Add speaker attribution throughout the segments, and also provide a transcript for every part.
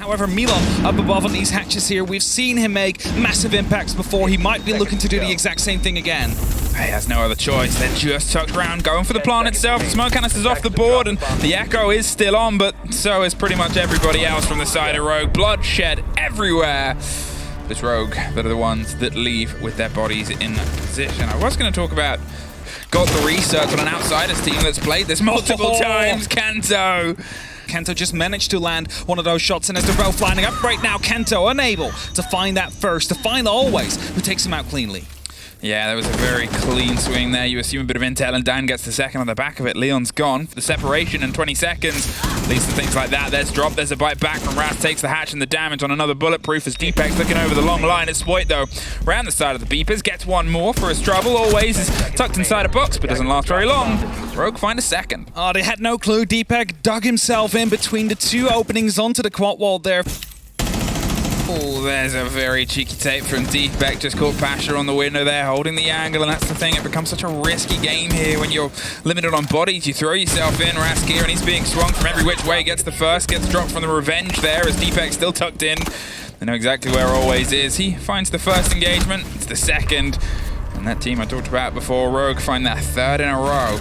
Speaker 1: However, Milan up above on these hatches here, we've seen him make massive impacts before. He might be looking to do the exact same thing again.
Speaker 2: He has no other choice. They're just tucked around, going for the plant itself. The smoke canister's off the board, and the echo is still on, but so is pretty much everybody else from the side of Rogue. Bloodshed everywhere. This Rogue, that are the ones that leave with their bodies in position. I was going to talk about got the research on an outsiders team that's played this multiple times. Kanto
Speaker 1: just managed to land one of those shots, and as the Ralph lining up right now, Kanto unable to find that first, to find Always, who takes him out cleanly.
Speaker 2: Yeah, that was a very clean swing there. You assume a bit of intel, and Dan gets the second on the back of it. Leon's gone for the separation in 20 seconds. Leads to things like that. There's drop, there's a bite back from Ras, takes the hatch and the damage on another bulletproof as Deepek's looking over the long line. It's SPOIT though, round the side of the beepers, gets one more for his trouble. Always is tucked inside a box, but doesn't last very long. Rogue find a second.
Speaker 1: Oh, they had no clue. Deepek dug himself in between the two openings onto the quad wall there.
Speaker 2: Oh, there's a very cheeky tape from Deepek. Just caught Pasha on the window there, holding the angle, and that's the thing. It becomes such a risky game here when you're limited on bodies. You throw yourself in, Rask here, and he's being swung from every which way. Gets the first, gets dropped from the revenge there as Deepek's still tucked in. They know exactly where Always is. He finds the first engagement, it's the second. And that team I talked about before, Rogue, find that third in a row.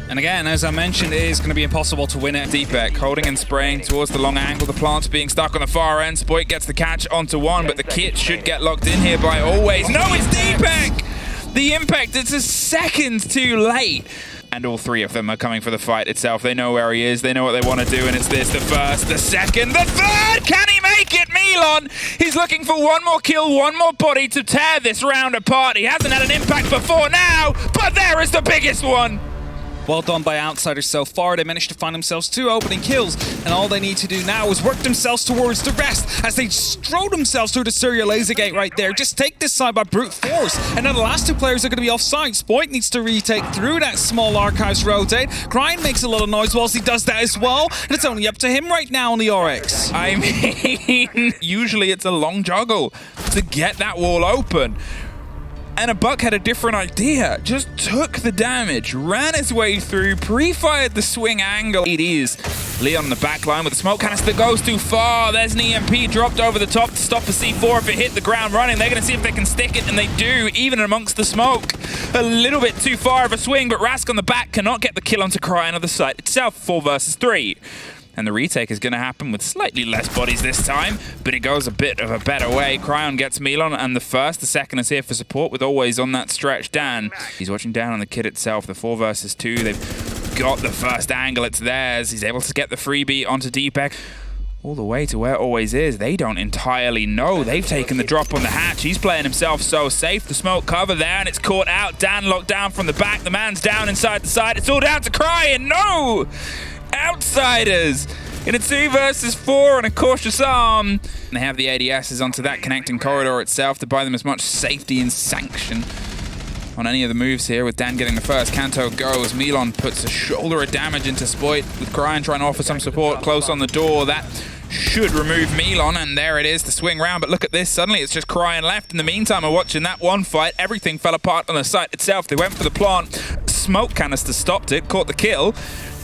Speaker 1: And again, as I mentioned, it is going to be impossible to win it.
Speaker 2: Deepek holding and spraying towards the long angle. The plant's being stuck on the far end. SPOIT gets the catch onto one, but the kit should get locked in here by Always. No, it's Deepek! The impact, it's a second too late. And all three of them are coming for the fight itself. They know where he is, they know what they want to do, and it's this, the first, the second, the third! Can he make it? Milan! He's looking for one more kill, one more body to tear this round apart. He hasn't had an impact before now, but there is the biggest one!
Speaker 1: Well done by outsiders so far. They managed to find themselves 2 opening kills, and all they need to do now is work themselves towards the rest as they throw themselves through the Syria laser gate right there. Just take this side by brute force, and then the last 2 players are going to be offside. SPOIT needs to retake through that small archives rotate. Cryin makes a lot of noise whilst he does that as well, and it's only up to him right now on the RX.
Speaker 2: I mean, usually it's a long juggle to get that wall open. And a Buck had a different idea, just took the damage, ran his way through, pre-fired the swing angle. It is Leon on the back line with the smoke canister, goes too far. There's an EMP dropped over the top to stop the C4 if it hit the ground running. They're going to see if they can stick it, and they do, even amongst the smoke. A little bit too far of a swing, but Rask on the back cannot get the kill onto Cryin on the site itself, 4 versus 3. And the retake is going to happen with slightly less bodies this time, but it goes a bit of a better way. Cryin gets Milan, and the first, the second is here for support with Always on that stretch. Dan, he's watching down on the kit itself, the 4 versus 2. They've got the first angle, it's theirs. He's able to get the freebie onto Deepek. All the way to where Always is. They don't entirely know. They've taken the drop on the hatch. He's playing himself so safe. The smoke cover there, and it's caught out. Dan locked down from the back. The man's down inside the side. It's all down to Cryin. No! Outsiders in a 2 versus 4 and a cautious arm. And they have the ADSs onto that connecting corridor itself to buy them as much safety and sanction on any of the moves here. With Dan getting the first, Kanto goes. Milan puts a shoulder of damage into SPOIT with Cryin trying to offer some support close on the door. That should remove Milan, and there it is, the swing round. But look at this, suddenly it's just Cryin left. In the meantime, we're watching that one fight. Everything fell apart on the site itself. They went for the plant. Smoke canister stopped it, caught the kill.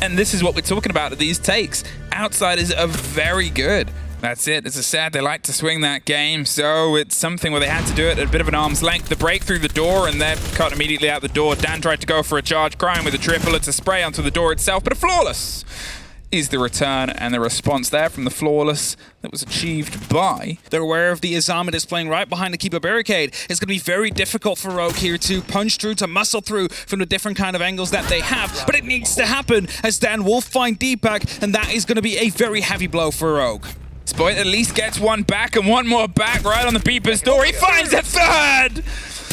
Speaker 2: And this is what we're talking about at these takes. Outsiders are very good. That's it. It's a sad they like to swing that game, so it's something where they had to do it at a bit of an arm's length. The break through the door, and they're cut immediately out the door. Dan tried to go for a charge, Cryin with a triple. It's a spray onto the door itself, but a flawless is the return and the response there from the flawless that was achieved by.
Speaker 1: They're aware of the Izama that's playing right behind the keeper barricade. It's going to be very difficult for Rogue here to punch through, to muscle through from the different kind of angles that they have, but it needs to happen as Dan will find Deepek, and that is going to be a very heavy blow for Rogue.
Speaker 2: SPOIT at least gets one back and one more back right on the beeper's door. He finds a third!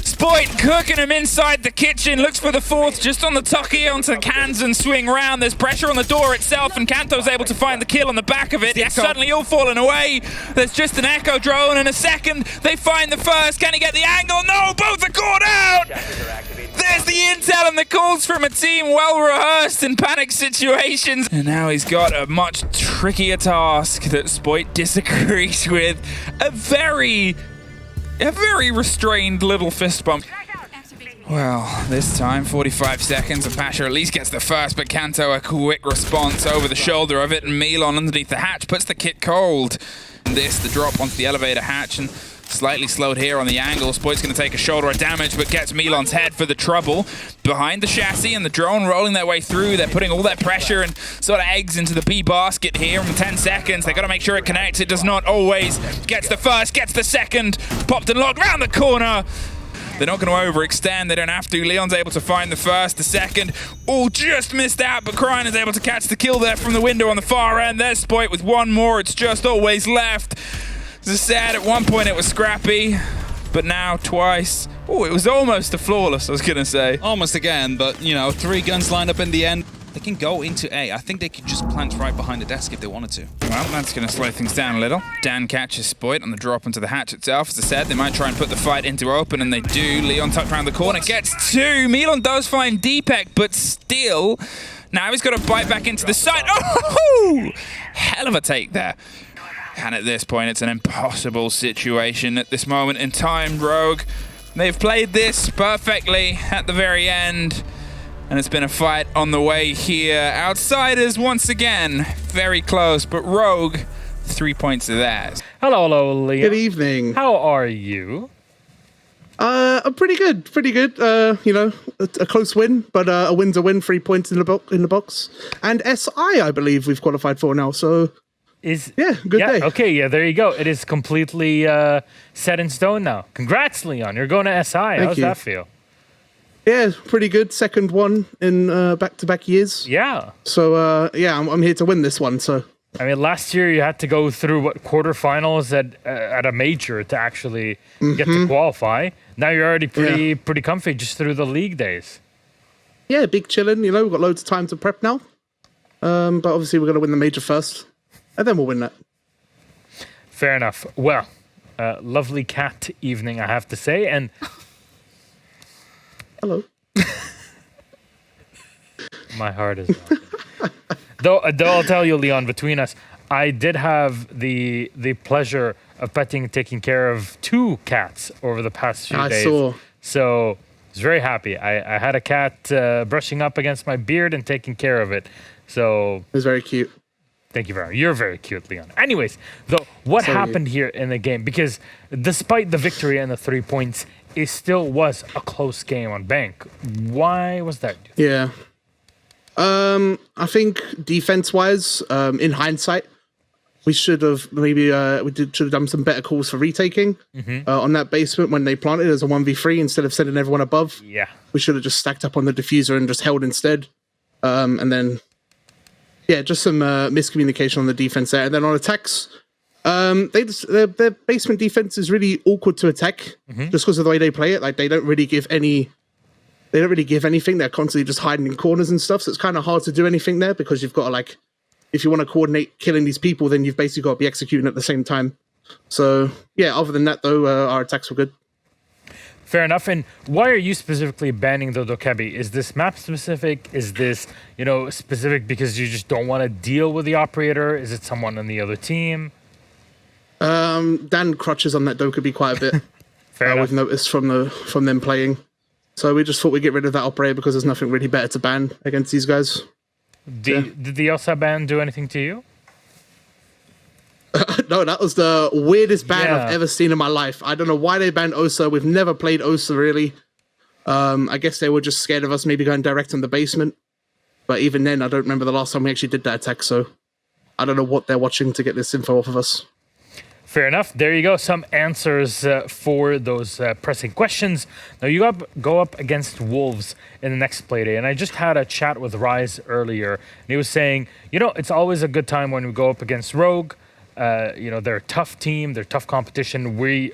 Speaker 2: SPOIT cooking him inside the kitchen, looks for the fourth just on the tucky onto the cans and swing round. There's pressure on the door itself, and Kanto's able to find the kill on the back of it. It's suddenly all fallen away. There's just an echo drone, and a second. They find the first. Can he get the angle? No, both are caught out! There's the intel and the calls from a team well rehearsed in panic situations. And now he's got a much trickier task that SPOIT disagrees with. A very restrained little fist bump. Well, this time, 45 seconds, and Pasha at least gets the first, but Kanto a quick response over the shoulder of it, and Milan underneath the hatch puts the kit cold. This, the drop onto the elevator hatch, and slightly slowed here on the angle. SPOIT's going to take a shoulder of damage, but gets Milan's head for the trouble. Behind the chassis and the drone rolling their way through. They're putting all that pressure and sort of eggs into the B basket here in 10 seconds. They got to make sure it connects. It does not always. Gets the first, gets the second. Popped and locked round the corner. They're not going to overextend. They don't have to. Leon's able to find the first, the second. Oh, just missed out, but Cryan is able to catch the kill there from the window on the far end. There's SPOIT with one more. It's just always left. As I said, at one point it was scrappy, but now twice. Oh, it was almost a flawless, I was going to say.
Speaker 1: Almost again, but, you know, 3 guns lined up in the end. They can go into A. I think they could just plant right behind the desk if they wanted to.
Speaker 2: Well, that's going to slow things down a little. Dan catches SPOIT on the drop into the hatch itself. As I said, they might try and put the fight into open, and they do. Leon tucked around the corner, gets 2. Milan does find Deepak, but still, now he's got to bite back into the side. Oh! Hell of a take there. And at this point, it's an impossible situation at this moment in time, Rogue. They've played this perfectly at the very end, and it's been a fight on the way here. Outsiders, once again, very close, but Rogue, 3 points of theirs.
Speaker 3: Hello, Leon.
Speaker 4: Good evening.
Speaker 3: How are you?
Speaker 4: I'm pretty good, you know, a close win, but a win's a win, 3 points in the box. And SI, I believe we've qualified for now, so... good day.
Speaker 3: Okay, yeah, there you go. It is completely set in stone now. Congrats, Leon. You're going to SI. How's that feel?
Speaker 4: Yeah, pretty good. Second one in back-to-back years.
Speaker 3: Yeah.
Speaker 4: So, I'm here to win this one, so...
Speaker 3: I mean, last year you had to go through, quarterfinals at a major to actually get to qualify. Now you're already pretty comfy just through the league days.
Speaker 4: Yeah, big chillin', you know, we've got loads of time to prep now. But obviously we're going to win the major first. And then we'll win that.
Speaker 3: Fair enough. Well, lovely cat evening, I have to say. And
Speaker 4: hello.
Speaker 3: My heart is though I'll tell you, Leon, between us, I did have the pleasure of taking care of 2 cats over the past few days. I saw. So I was very happy. I had a cat brushing up against my beard and taking care of it. So
Speaker 4: it was very cute.
Speaker 3: Thank you very much. You're very cute, Leon. Anyways, though, what happened here in the game? Because despite the victory and the 3 points, it still was a close game on Bank. Why was that?
Speaker 4: Yeah. I think defense-wise, in hindsight, we should have maybe should have done some better calls for retaking on that basement when they planted as a 1v3 instead of sending everyone above.
Speaker 3: Yeah.
Speaker 4: We should have just stacked up on the diffuser and just held instead. And then... yeah, just some miscommunication on the defense there. And then on attacks, their basement defense is really awkward to attack just because of the way they play it. Like, they don't really give anything. They're constantly just hiding in corners and stuff. So it's kind of hard to do anything there because you've got to, like, if you want to coordinate killing these people, then you've basically got to be executing at the same time. So, yeah, other than that, though, our attacks were good.
Speaker 3: Fair enough. And why are you specifically banning the Dokebi? Is this map specific? Is this, specific because you just don't want to deal with the operator? Is it someone on the other team?
Speaker 4: Dan crutches on that Dokebi quite a bit.
Speaker 3: Fair enough.
Speaker 4: We've noticed from them playing. So we just thought we'd get rid of that operator because there's nothing really better to ban against these guys.
Speaker 3: Did the Elsa ban do anything to you?
Speaker 4: No, that was the weirdest ban I've ever seen in my life. I don't know why they banned Osa. We've never played Osa, really. I guess they were just scared of us maybe going direct on the basement. But even then, I don't remember the last time we actually did that attack, so I don't know what they're watching to get this info off of us.
Speaker 3: Fair enough. There you go. Some answers for those pressing questions. Now, you go up against Wolves in the next play day. And I just had a chat with Rise earlier. And he was saying, it's always a good time when we go up against Rogue. They're a tough team. They're tough competition. We,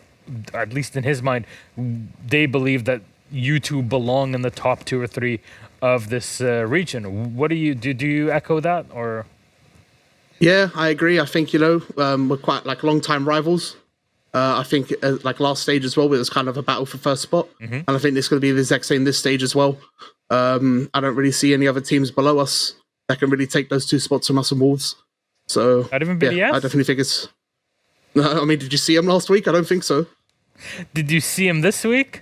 Speaker 3: at least in his mind, they believe that you two belong in the top 2 or 3 of this region. What do you echo that, or?
Speaker 4: Yeah, I agree. I think, we're quite like long-time rivals. I think like last stage as well, it was kind of a battle for first spot. And I think it's going to be the exact same this stage as well. I don't really see any other teams below us that can really take those 2 spots from us and Wolves. So,
Speaker 3: not even BDS?
Speaker 4: I definitely think it's... I mean, did you see him last week? I don't think so.
Speaker 3: Did you see him this week?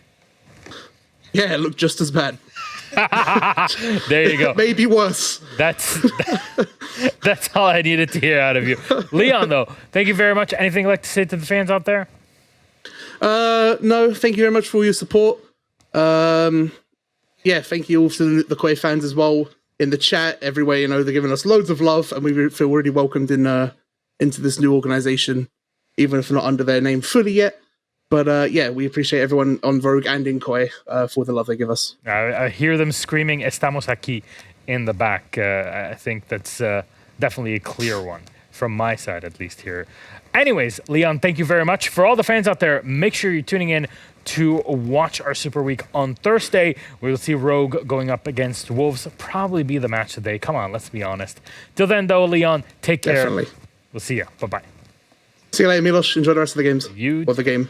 Speaker 4: Yeah, it looked just as bad.
Speaker 3: There you go.
Speaker 4: Maybe worse.
Speaker 3: That's all I needed to hear out of you. Leon, though, thank you very much. Anything you'd like to say to the fans out there?
Speaker 4: No, thank you very much for all your support. Yeah, thank you all to the Koi fans as well in the chat, everywhere. You know, they're giving us loads of love, and we feel really welcomed into this new organization, even if not under their name fully yet. But yeah, we appreciate everyone on Vogue and in Koi for the love they give us.
Speaker 3: I hear them screaming "Estamos aquí" in the back. I think that's definitely a clear one from my side, at least here. Anyways, Leon, thank you very much. For all the fans out there, make sure you're tuning in to watch our Super Week on Thursday. We will see Rogue going up against Wolves. Probably be the match today. Come on, let's be honest. Till then, though, Leon, take care.
Speaker 4: Definitely.
Speaker 3: We'll see you. Bye-bye.
Speaker 4: See you later, Milos. Enjoy the rest of the games.
Speaker 3: You
Speaker 4: or the game.